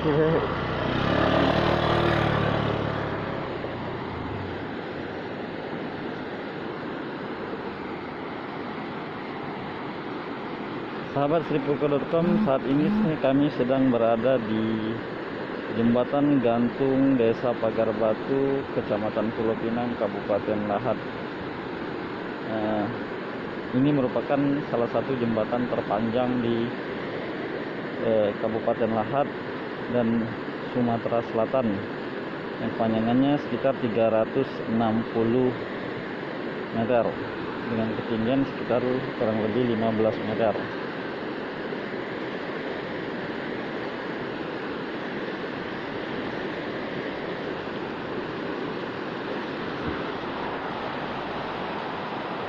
Sahabat Sripuko.com, saat ini kami sedang berada di Jembatan Gantung Desa Pagar Batu, Kecamatan Pulau Pinang, Kabupaten Lahat. Ini merupakan salah satu jembatan terpanjang di Kabupaten Lahat dan Sumatera Selatan, yang panjangannya sekitar 360 meter dengan ketinggian sekitar kurang lebih 15 meter.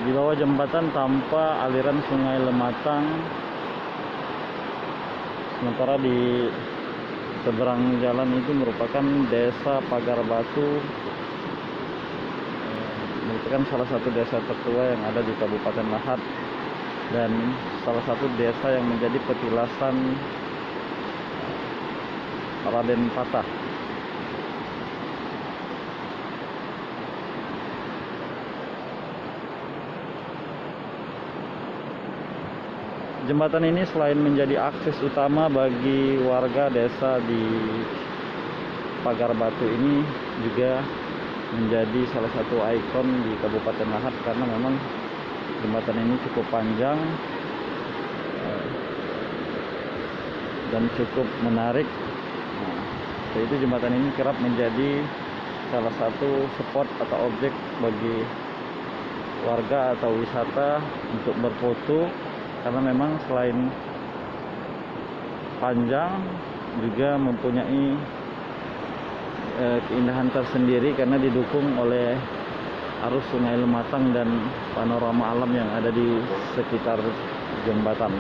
Di bawah jembatan tanpa aliran Sungai Lematang, sementara di seberang jalan itu merupakan Desa Pagar Batu, merupakan salah satu desa tertua yang ada di Kabupaten Lahat dan salah satu desa yang menjadi petilasan Raden Patah. Jembatan ini selain menjadi akses utama bagi warga desa di Pagar Batu ini, juga menjadi salah satu ikon di Kabupaten Lahat karena memang jembatan ini cukup panjang dan cukup menarik. Itu jembatan ini kerap menjadi salah satu spot atau objek bagi warga atau wisata untuk berfoto, karena memang selain panjang juga mempunyai keindahan tersendiri karena didukung oleh arus Sungai Lematang dan panorama alam yang ada di sekitar jembatan.